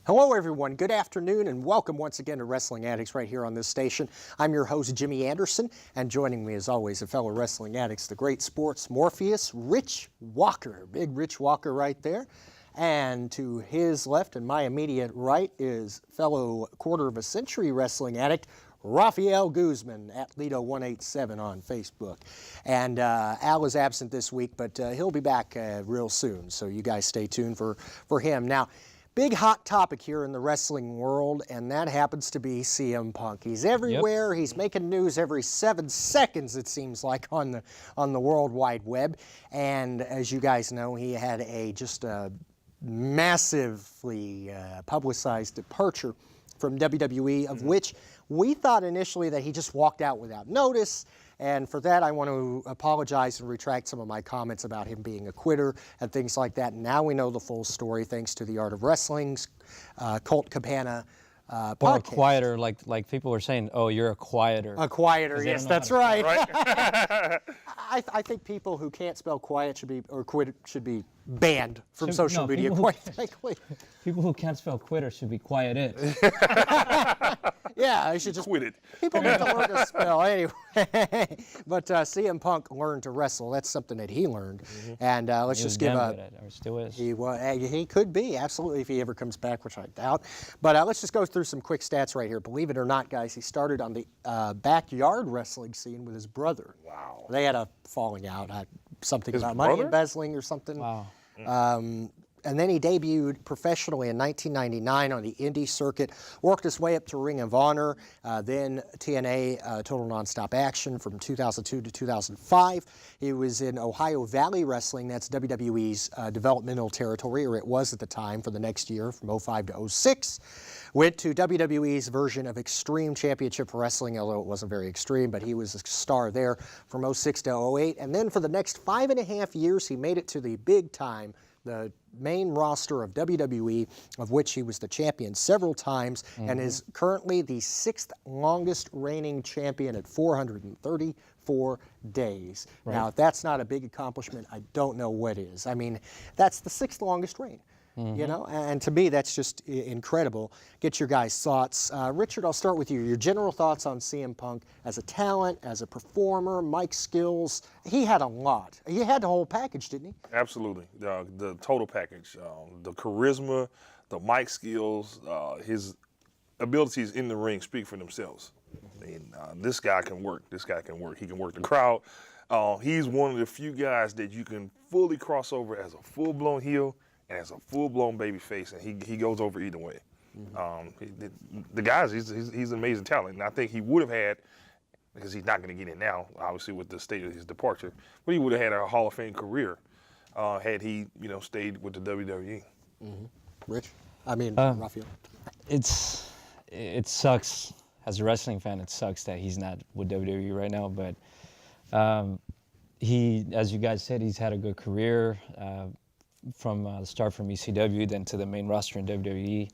Hello everyone, good afternoon and welcome once again to Wrestling Addicts right here on this station. I'm your host Jimmy Anderson, and joining me as always a fellow Wrestling Addicts, the great sports Morpheus, Rich Walker. Big Rich Walker right there. And to his left and my immediate right is fellow quarter of a century wrestling addict, Rafael Guzman at Lido187 on Facebook. And Al is absent this week, but he'll be back real soon, so you guys stay tuned for him. Now, big hot topic here in the wrestling world, and that happens to be CM Punk. He's everywhere. Yep. He's making news every 7 seconds, it seems like, on the World Wide Web. And as you guys know, he had just a massively publicized departure from WWE, of which we thought initially that he just walked out without notice. And for that, I want to apologize and retract some of my comments about him being a quitter and things like that. Now we know the full story thanks to the Art of Wrestling's Colt Cabana podcast. Or a quieter, like people were saying, oh, you're a quieter. A quieter, yes, that's right. I think people who can't spell quiet should be banned from social media, quite frankly. People who can't spell quitter should be quieted. Yeah, I should just quit it. People need to learn to spell anyway. But CM Punk learned to wrestle. That's something that he learned. And let's just give a. Or still is. He could be, absolutely, if he ever comes back, which I doubt. But let's just go through some quick stats right here. Believe it or not, guys, he started on the backyard wrestling scene with his brother. Wow. They had a falling out, something about money embezzling or something. Wow. And then he debuted professionally in 1999 on the indie circuit, worked his way up to Ring of Honor, then TNA, Total Nonstop Action from 2002 to 2005. He was in Ohio Valley Wrestling, that's WWE's developmental territory, or it was at the time, for the next year from 05 to 06. Went to WWE's version of Extreme Championship Wrestling, although it wasn't very extreme, but he was a star there from 06 to 08. And then for the next 5.5 years, he made it to the big time, the main roster of WWE, of which he was the champion several times, and is currently the 6th longest reigning champion at 434 days. Right. Now, if that's not a big accomplishment, I don't know what is. I mean, that's the 6th longest reign. You know, and to me, that's just incredible. Get your guys' thoughts. Richard, I'll start with you. Your general thoughts on CM Punk as a talent, as a performer, mic skills. He had a lot. He had the whole package, didn't he? Absolutely. The total package. The charisma, the mic skills, his abilities in the ring speak for themselves. I mean, this guy can work. This guy can work. He can work the crowd. He's one of the few guys that you can fully cross over as a full-blown heel and as a full-blown baby face, and he goes over either way. The guys, he's an amazing talent, and I think he would have had, because he's not going to get in now, obviously with the state of his departure, but he would have had a Hall of Fame career had he, stayed with the WWE. Rich? I mean, Rafael. It sucks. As a wrestling fan, it sucks that he's not with WWE right now, but he, as you guys said, he's had a good career. From the start from ECW, then to the main roster in WWE.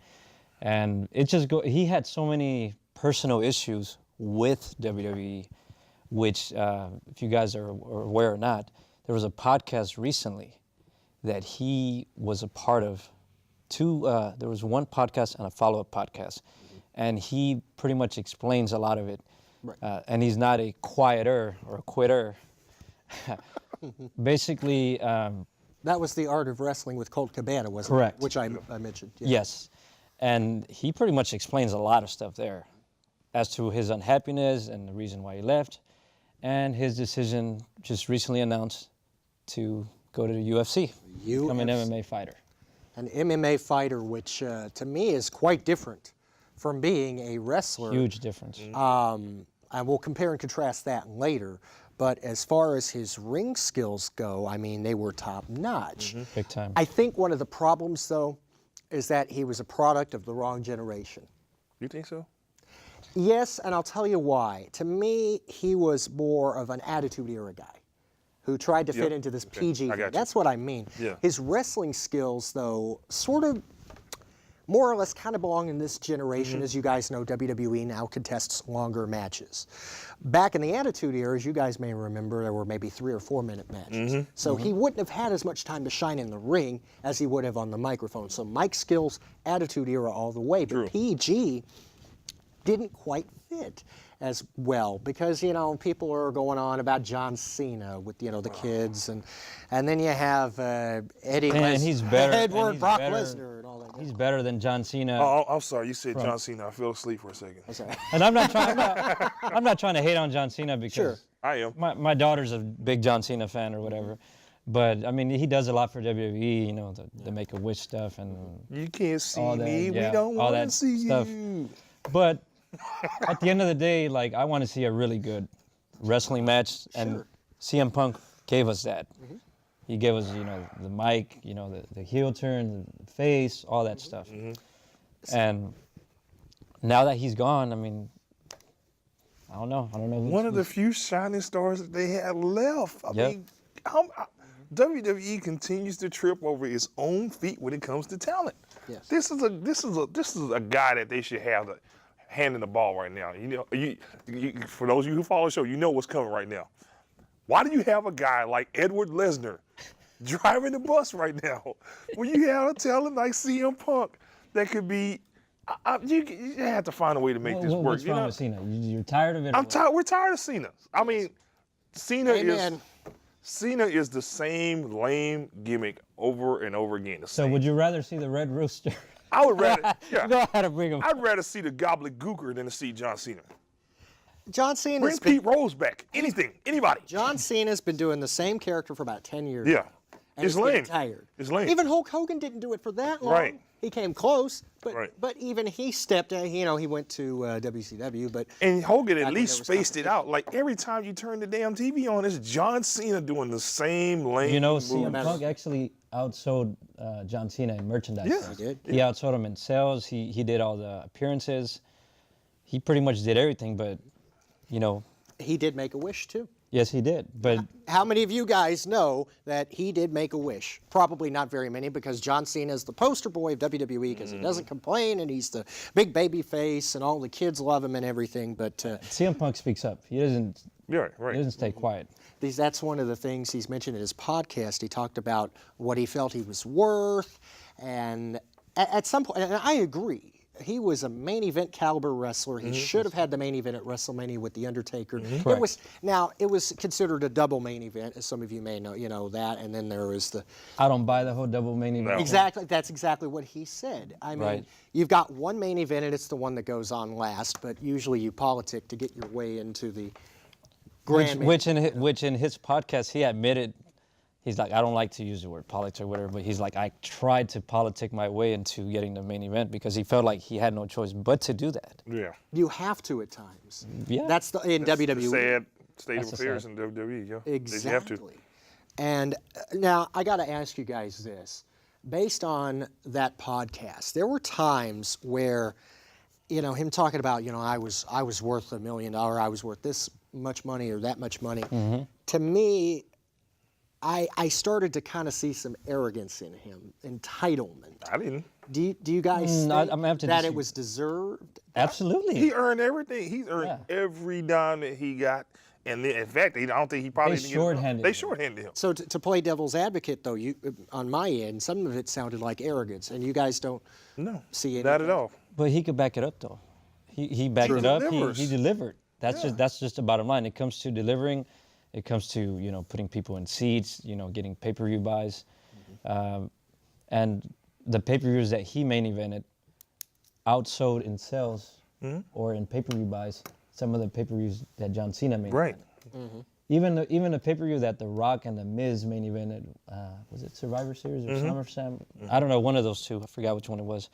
And he had so many personal issues with WWE, which, if you guys are aware or not, there was a podcast recently that he was a part of. There was one podcast and a follow-up podcast, and he pretty much explains a lot of it. Right. And he's not a quieter or a quitter. Basically, that was the Art of Wrestling with Colt Cabana, wasn't correct. It? Which I mentioned. Yeah. Yes. And he pretty much explains a lot of stuff there as to his unhappiness and the reason why he left, and his decision just recently announced to go to the UFC, become an MMA fighter. An MMA fighter, which to me is quite different from being a wrestler. Huge difference. And we'll compare and contrast that later. But as far as his ring skills go, I mean, they were top-notch. Big time. I think one of the problems, though, is that he was a product of the wrong generation. You think so? Yes, and I'll tell you why. To me, he was more of an attitude-era guy who tried to fit into this PG thing. That's what I mean. Yeah. His wrestling skills, though, sort of more or less kind of belong in this generation. As you guys know, WWE now contests longer matches. Back in the Attitude Era, as you guys may remember, there were maybe 3 or 4 minute matches. So he wouldn't have had as much time to shine in the ring as he would have on the microphone. So Mike skills, Attitude Era all the way. But PG didn't quite fit as well because, you know, people are going on about John Cena with, you know, the kids, and then you have Eddie And he's better. Edward, Brock Lesnar, and all that. He's better than John Cena. Oh, I'm sorry. You said John Cena. I fell asleep for a second. I'm sorry. And I'm not trying to hate on John Cena because Sure. I am. my daughter's a big John Cena fan or whatever. But I mean, he does a lot for WWE, you know, the Make-A-Wish stuff and You can't see all that, me. yeah, We don't all want to that see stuff. you. But at the end of the day, like, I want to see a really good wrestling match, and CM Punk gave us that. He gave us, you know, the mic, you know, the heel turn, the face, all that stuff. And now that he's gone, I mean, I don't know. One of the few shining stars that they had left. I Yep. mean, WWE continues to trip over its own feet when it comes to talent. Yes. This is a guy that they should have the hand in the ball right now. You know, for those of you who follow the show, you know what's coming right now. Why do you have a guy like Edward Lesnar driving the bus right now when you have a talent like CM Punk that could be? You have to find a way to make this work. What's you wrong know? with Cena? You're tired of it? I'm tired. We're tired of Cena. I mean, Cena Amen. is the same lame gimmick over and over again. So would you rather see the Red Rooster? I would rather. Yeah. Go ahead and bring him. I'd rather see the Gobbledygooker than to see John Cena. John Cena. Bring Pete Rose back. Anything. Anybody. John Cena's been doing the same character for about 10 years. Yeah. And It's he's getting lame. tired. It's lame. Even Hulk Hogan didn't do it for that long. Right. He came close, but Right. but even he stepped. You know, he went to WCW, but And Hogan at Back when least there was spaced it out. Like every time you turn the damn TV on, it's John Cena doing the same lame You know, moves. CM Punk actually outsold John Cena in merchandise. Yeah. he did. He outsold him in sales. He did all the appearances. He pretty much did everything, but, you know, He did make a wish too. yes, he did. But How many of you guys know that he did make a wish? Probably not very many, because John Cena is the poster boy of WWE because he doesn't complain and he's the big baby face and all the kids love him and everything. But CM Punk speaks up. He doesn't Right. he doesn't stay quiet. that's one of the things he's mentioned in his podcast. He talked about what he felt he was worth, and at some point, and I agree. He was a main event caliber wrestler. He should have had the main event at WrestleMania with The Undertaker. Correct. It was considered a double main event, as some of you may know, you know that, and then there was the I don't buy the whole double main event. No. exactly. That's exactly what he said. I mean, Right. you've got one main event, and it's the one that goes on last. But usually, you politic to get your way into the grand. Which in his podcast he admitted, he's like, I don't like to use the word politics or whatever, but he's like, I tried to politic my way into getting the main event because he felt like he had no choice but to do that. Yeah. You have to at times. Yeah. That's in That's WWE. the sad state of That's the affairs sad. in WWE. Yeah. Exactly. You have to. And now I got to ask you guys this. Based on that podcast, there were times where, you know, him talking about, you know, I was worth $1 million, I was worth this much money or that much money. To me, I started to kind of see some arrogance in him, entitlement. I didn't. Do you guys think I'm gonna have to that disagree. it was deserved? Absolutely. He earned everything. He's earned Yeah. every dime that he got. And then, in fact, I don't think he probably They didn't get enough. shorthanded They him. shorthanded him. So to play devil's advocate, though, you on my end, some of it sounded like arrogance, and you guys don't No, see anything. not at all. But he could back it up though. He backed True. it up. Delivers. He delivered. That's just the bottom line. It comes to delivering. It comes to, you know, putting people in seats. You know, getting pay-per-view buys, and the pay-per-views that he main evented outsold in sales or in pay-per-view buys some of the pay-per-views that John Cena main Right. evented. Even the pay-per-view that The Rock and The Miz main evented, was it Survivor Series or SummerSlam? I don't know, one of those two. I forgot which one it was.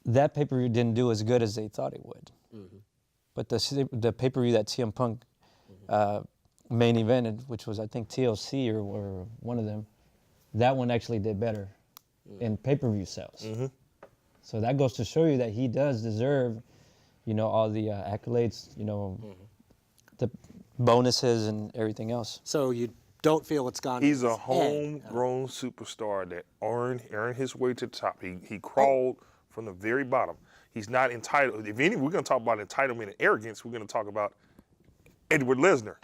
That pay-per-view didn't do as good as they thought it would. But the pay-per-view that CM Punk main evented, which was I think TLC or one of them, that one actually did better in pay-per-view sales. So that goes to show you that he does deserve, you know, all the accolades, you know, the bonuses and everything else. So you don't feel it's gone. He's to a his head. homegrown superstar that earned his way to the top. He crawled from the very bottom. He's not entitled. If any, we're going to talk about entitlement and arrogance. We're going to talk about Edward Lesnar,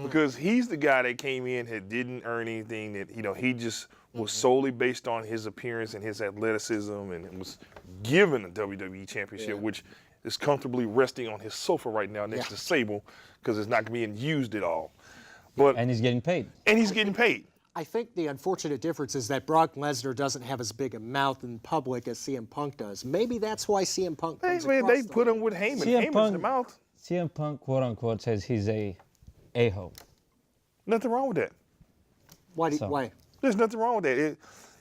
because he's the guy that came in that didn't earn anything. That he just was solely based on his appearance and his athleticism, and was given a WWE championship, which is comfortably resting on his sofa right now next to Sable, because it's not being used at all. And he's getting paid. And he's getting paid. I think the unfortunate difference is that Brock Lesnar doesn't have as big a mouth in public as CM Punk does. Maybe that's why CM Punk comes They across put him with Heyman. Heyman's the mouth. CM Punk, quote unquote, says he's a-hole. Nothing wrong with that. Why? There's nothing wrong with that.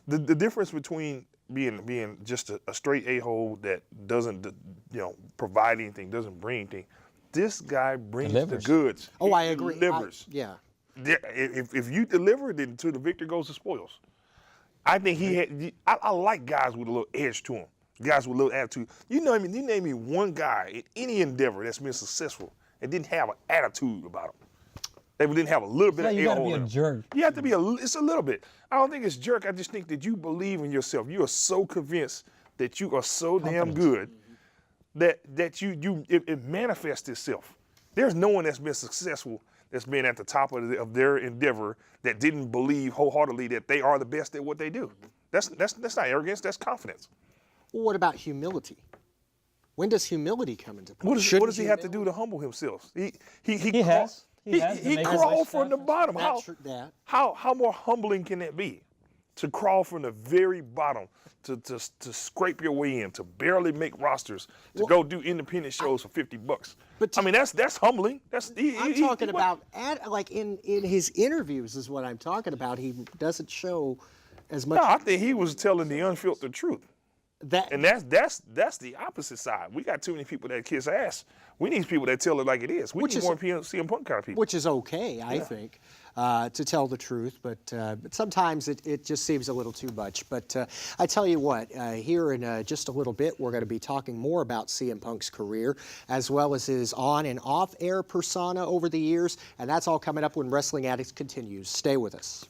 The difference between being just a straight a-hole that doesn't provide anything, doesn't bring anything. This guy brings the goods. Oh, I agree. Delivers. Yeah. If you deliver, then to the victor goes the spoils. I think he had. I like guys with a little edge to them. Guys with a little attitude. You name me one guy in any endeavor that's been successful and didn't have an attitude about him. They didn't have a little bit of you gotta a-hole be a in 'em. jerk. You have to be it's a little bit. I don't think it's jerk. I just think that you believe in yourself. You are so convinced that you are so damn good that it manifests itself. There's no one that's been successful that's been at the top of their endeavor that didn't believe wholeheartedly that they are the best at what they do. That's not arrogance. That's confidence. Well, what about humility? When does humility come into play? What does he have to do to humble himself? He has. He crawled from the bottom. How more humbling can that be? To crawl from the very bottom, to scrape your way in, to barely make rosters, to go do independent shows for $50. But I mean, that's humbling. I'm talking about in his interviews is what I'm talking about. He doesn't show as much. No, I think he was telling the unfiltered truth. And that's the opposite side. We got too many people that kiss ass. We need people that tell it like it is. We need more CM Punk kind of people. Which is okay, I think, to tell the truth. But sometimes it just seems a little too much. But I tell you what, here in just a little bit, we're going to be talking more about CM Punk's career, as well as his on and off-air persona over the years. And that's all coming up when Wrestling Addicts continues. Stay with us.